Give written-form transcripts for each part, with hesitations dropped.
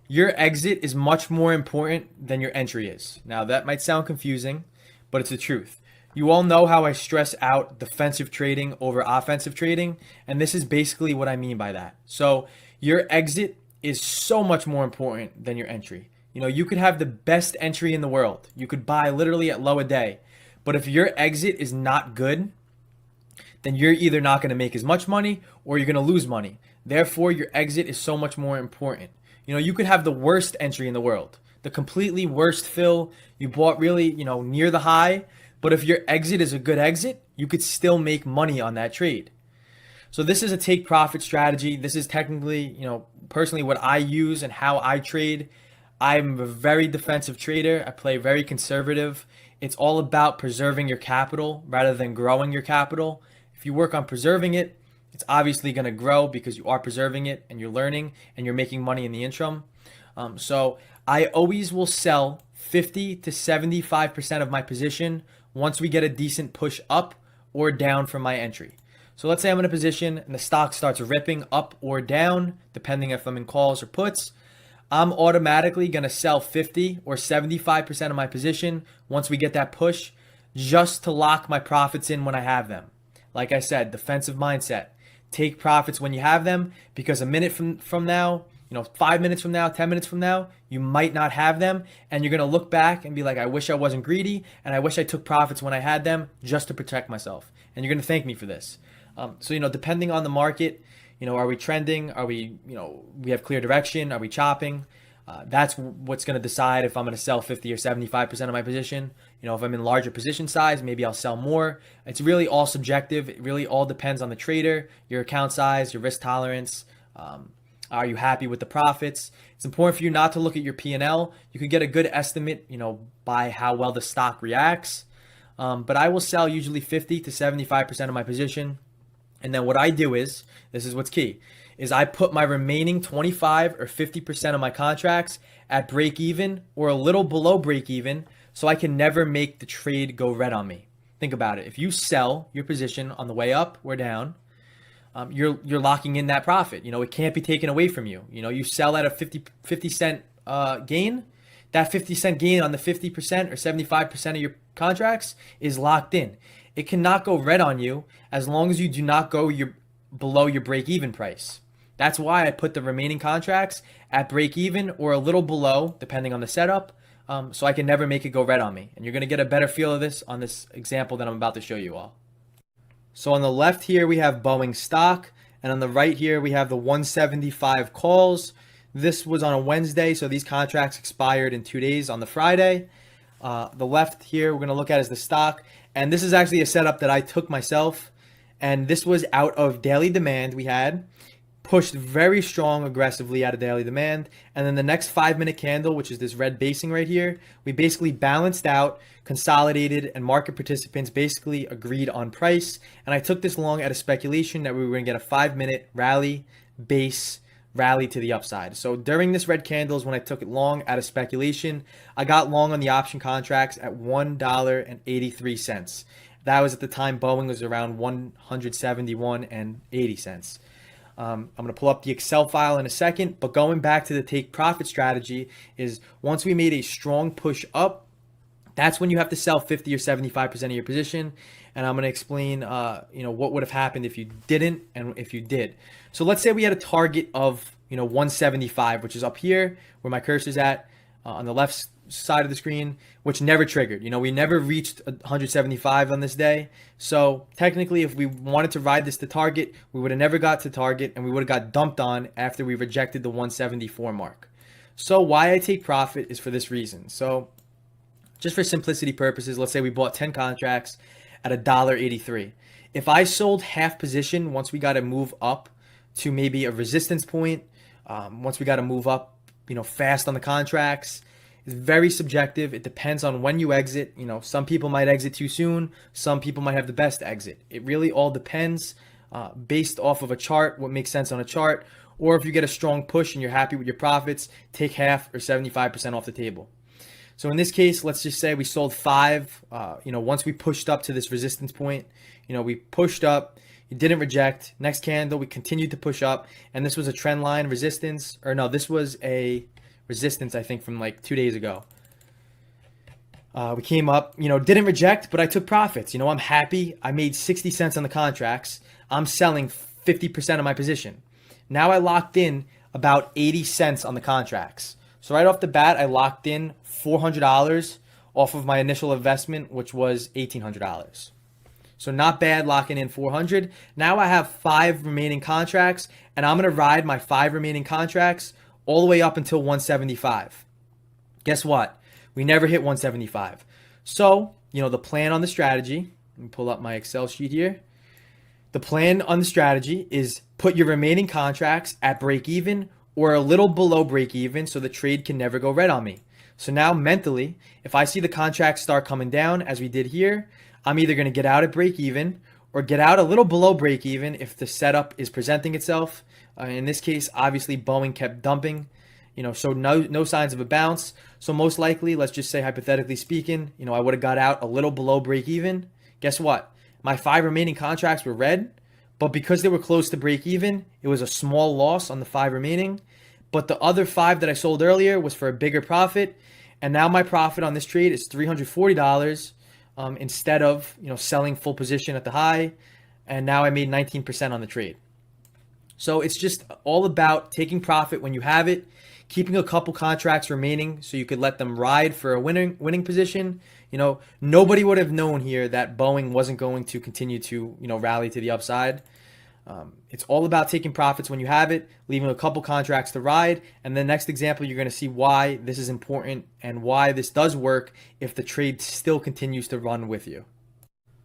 Your exit is much more important than your entry is. Now, that might sound confusing, but it's the truth. You all know how I stress out defensive trading over offensive trading, and this is basically what I mean by that. So, your exit is so much more important than your entry. You could have the best entry in the world. You could buy literally at low a day. But if your exit is not good, then you're either not going to make as much money or you're going to lose money. Therefore, your exit is so much more important. You could have the worst entry in the world, the completely worst fill. You bought really, near the high, but if your exit is a good exit, you could still make money on that trade. So this is a take profit strategy. This is technically, personally what I use and how I trade. I'm a very defensive trader. I play very conservative. It's all about preserving your capital rather than growing your capital. If you work on preserving it, it's obviously going to grow because you are preserving it and you're learning and you're making money in the interim. So I always will sell 50 to 75% of my position once we get a decent push up or down from my entry. So let's say I'm in a position and the stock starts ripping up or down, depending if I'm in calls or puts. I'm automatically going to sell 50 or 75% of my position once we get that push, just to lock my profits in when I have them. Like I said, defensive mindset. Take profits when you have them, because a minute from now, 5 minutes from now, 10 minutes from now, you might not have them. And you're going to look back and be like, I wish I wasn't greedy. And I wish I took profits when I had them just to protect myself. And you're going to thank me for this. So, depending on the market, are we trending? Are we, we have clear direction? Are we chopping? That's what's going to decide if I'm going to sell 50 or 75% of my position. If I'm in larger position size, maybe I'll sell more. It's really all subjective. It really all depends on the trader, your account size, your risk tolerance. Are you happy with the profits? It's important for you not to look at your P&L. You can get a good estimate, by how well the stock reacts. But I will sell usually 50 to 75% of my position. And then what I do is, this is what's key, is I put my remaining 25 or 50% of my contracts at break even or a little below break even, so I can never make the trade go red on me. Think about it. If you sell your position on the way up or down, you're locking in that profit. It can't be taken away from you. You sell at a 50 cent gain. That 50-cent gain on the 50% or 75% of your contracts is locked in. It cannot go red on you as long as you do not go below your break-even price. That's why I put the remaining contracts at break-even or a little below, depending on the setup, so I can never make it go red on me. And you're going to get a better feel of this on this example that I'm about to show you all. So on the left here, we have Boeing stock, and on the right here, we have the 175 calls. This was on a Wednesday, so these contracts expired in 2 days on the Friday. The left here we're going to look at is the stock, and this is actually a setup that I took myself, and this was out of daily demand. We had pushed very strong aggressively out of daily demand, and then the next 5-minute candle, which is this red basing right here, we basically balanced out, consolidated, and market participants basically agreed on price. And I took this long at a speculation that we were going to get a 5-minute rally base rally to the upside. So during this red candle is when I took it long out of speculation. I got long on the option contracts at $1.83. That was at the time Boeing was around 171.80 cents. I'm going to pull up the Excel file in a second, but going back to the take profit strategy is once we made a strong push up, that's when you have to sell 50 or 75% of your position. And I'm going to explain, what would have happened if you didn't and if you did. So let's say we had a target of, 175, which is up here where my cursor's at on the left side of the screen, which never triggered. We never reached 175 on this day. So technically, if we wanted to ride this to target, we would have never got to target and we would have got dumped on after we rejected the 174 mark. So why I take profit is for this reason. So just for simplicity purposes, let's say we bought 10 contracts at $1.83. If I sold half position once we got to move up to maybe a resistance point, once we got to move up, fast on the contracts, it's very subjective. It depends on when you exit. Some people might exit too soon. Some people might have the best exit. It really all depends based off of a chart, what makes sense on a chart. Or if you get a strong push and you're happy with your profits, take half or 75% off the table. So in this case, let's just say we sold 5, once we pushed up to this resistance point, we pushed up, it didn't reject. Next candle, we continued to push up, and this was a trend line resistance, or no, this was a resistance, I think, from like 2 days ago. We came up, didn't reject, but I took profits. I'm happy. I made 60 cents on the contracts. I'm selling 50% of my position. Now I locked in about 80 cents on the contracts. So right off the bat, I locked in $400 off of my initial investment, which was $1,800. So not bad locking in 400. Now I have 5 remaining contracts, and I'm going to ride my 5 remaining contracts all the way up until 175. Guess what? We never hit 175. So, the plan on the strategy, let me pull up my Excel sheet here. The plan on the strategy is put your remaining contracts at break even or a little below break even so the trade can never go red on me. So now mentally, if I see the contracts start coming down as we did here, I'm either going to get out at break even or get out a little below break even if the setup is presenting itself. In this case, obviously Boeing kept dumping, so no signs of a bounce. So most likely, let's just say hypothetically speaking, I would have got out a little below break even. Guess what? My 5 remaining contracts were red, but because they were close to break even, it was a small loss on the 5 remaining. But the other 5 that I sold earlier was for a bigger profit. And now my profit on this trade is $340 instead of, selling full position at the high. And now I made 19% on the trade. So it's just all about taking profit when you have it, keeping a couple contracts remaining so you could let them ride for a winning position. Nobody would have known here that Boeing wasn't going to continue to, rally to the upside. It's all about taking profits when you have it, leaving a couple contracts to ride. And the next example, you're going to see why this is important and why this does work if the trade still continues to run with you.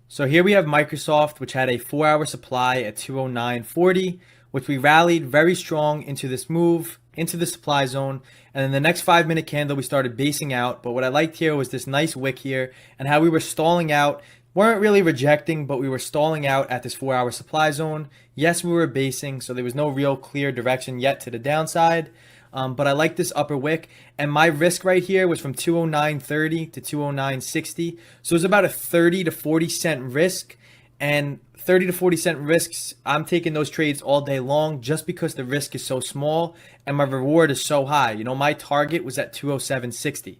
So here we have Microsoft, which had a 4-hour supply at 209.40, which we rallied very strong into this move, into the supply zone. And then the next 5-minute candle, we started basing out. But what I liked here was this nice wick here and how we were stalling out. Weren't really rejecting, but we were stalling out at this 4-hour supply zone. Yes, we were basing, so there was no real clear direction yet to the downside. But I like this upper wick. And my risk right here was from 209.30 to 209.60. So it was about a 30 to 40 cent risk. And 30 to 40 cent risks, I'm taking those trades all day long just because the risk is so small and my reward is so high. My target was at 207.60.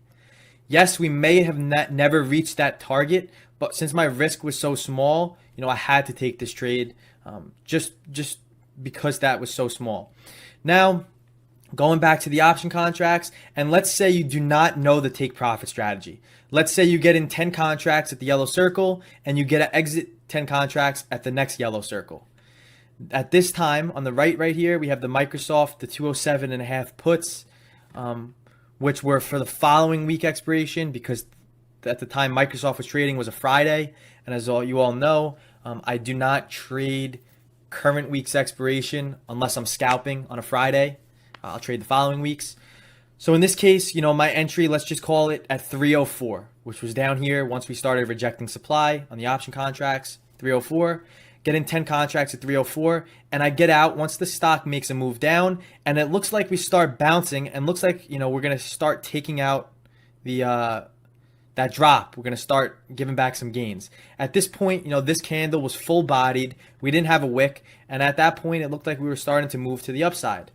Yes, we may have never reached that target, but since my risk was so small, I had to take this trade just because that was so small. Now, going back to the option contracts, and let's say you do not know the take profit strategy. Let's say you get in 10 contracts at the yellow circle and you get to exit 10 contracts at the next yellow circle. At this time, on the right here, we have the Microsoft, the 207.5 puts, which were for the following week expiration because at the time Microsoft was trading was a Friday. And as you all know, I do not trade current week's expiration unless I'm scalping on a Friday. I'll trade the following weeks. So in this case, my entry, let's just call it at 304, which was down here once we started rejecting supply on the option contracts, 304. Get in 10 contracts at 304, and I get out once the stock makes a move down, and it looks like we start bouncing, and looks like, we're going to start taking out the that drop. We're going to start giving back some gains. At this point, this candle was full-bodied. We didn't have a wick, and at that point, it looked like we were starting to move to the upside.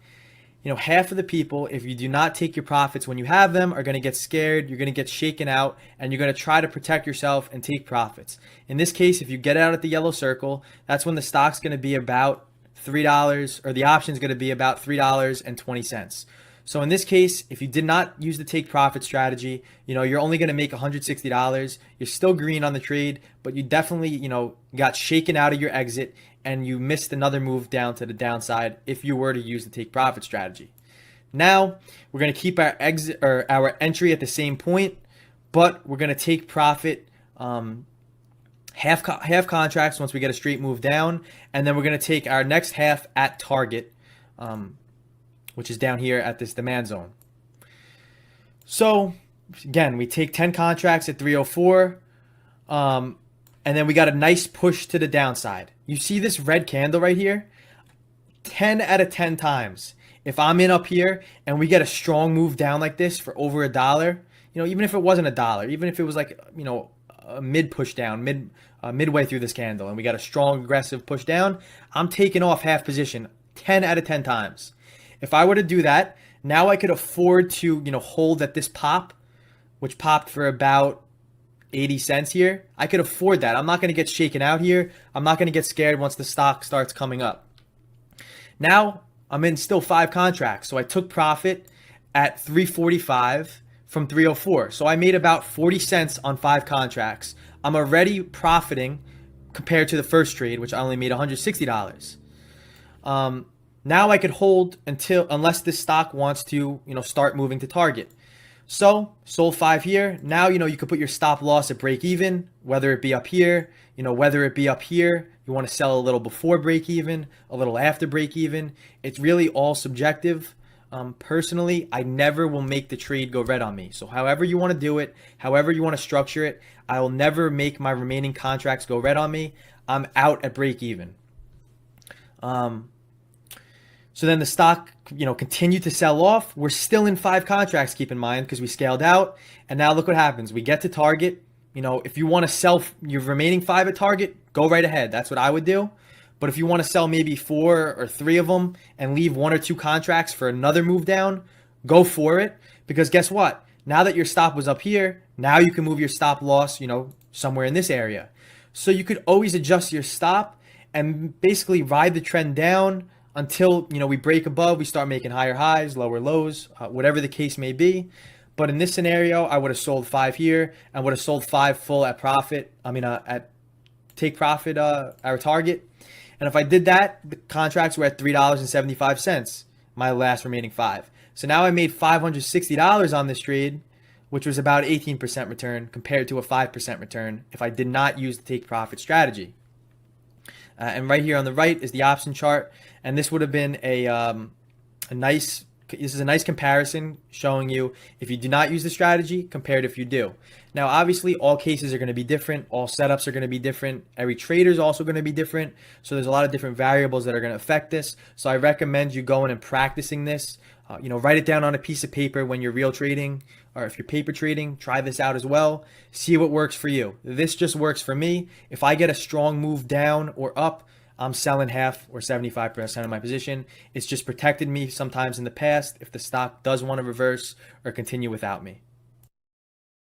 Half of the people, if you do not take your profits when you have them, are going to get scared, you're going to get shaken out, and you're going to try to protect yourself and take profits. In this case, if you get out at the yellow circle, that's when the stock's going to be about $3, or the option's going to be about $3.20. So in this case, if you did not use the take profit strategy, you're only going to make $160. You're still green on the trade, but you definitely, got shaken out of your exit and you missed another move down to the downside if you were to use the take profit strategy. Now, we're going to keep our exit or our entry at the same point, but we're going to take profit half contracts once we get a straight move down, and then we're going to take our next half at target, which is down here at this demand zone. So again, we take 10 contracts at 304, and then we got a nice push to the downside. You see this red candle right here? 10 out of 10 times, if I'm in up here and we get a strong move down like this for over $1, even if it wasn't $1, even if it was like, a mid push down, midway through this candle, and we got a strong aggressive push down, I'm taking off half position 10 out of 10 times. If I were to do that, Now I could afford to, hold at this pop, which popped for about 80 cents here. I could afford that. I'm not going to get shaken out here. I'm not going to get scared once the stock starts coming up. Now I'm in still 5 contracts. So I took profit at 345 from 304. So I made about 40 cents on 5 contracts. I'm already profiting compared to the first trade, which I only made $160. Now I could hold unless this stock wants to, start moving to target. So sold 5 here. Now, you could put your stop loss at break even, whether it be up here, whether it be up here. You want to sell a little before break even, a little after break even. It's really all subjective. Personally, I never will make the trade go red on me. So however you want to do it, however you want to structure it, I will never make my remaining contracts go red on me. I'm out at break even. So then the stock, continued to sell off. We're still in 5 contracts, keep in mind, because we scaled out. And now look what happens. We get to target. If you want to sell your remaining 5 at target, go right ahead. That's what I would do. But if you want to sell maybe 4 or 3 of them and leave 1 or 2 contracts for another move down, go for it. Because guess what? Now that your stop was up here, now you can move your stop loss, somewhere in this area. So you could always adjust your stop and basically ride the trend down until, we break above, we start making higher highs, lower lows, whatever the case may be. But in this scenario, I would have sold 5 here and would have sold 5 full at profit. At take profit, our target. And if I did that, the contracts were at $3.75, my last remaining 5. So now I made $560 on this trade, which was about 18% return compared to a 5% return if I did not use the take profit strategy. And right here on the right is the option chart, and this would have been a nice comparison showing you if you do not use the strategy compared if you do. Now, obviously, all cases are going to be different. All setups are going to be different. Every trader is also going to be different. So there's a lot of different variables that are going to affect this. So I recommend you going and practicing this. Write it down on a piece of paper when you're real trading, or if you're paper trading, try this out as well. See what works for you. This just works for me. If I get a strong move down or up, I'm selling half or 75% of my position. It's just protected me sometimes in the past if the stock does want to reverse or continue without me.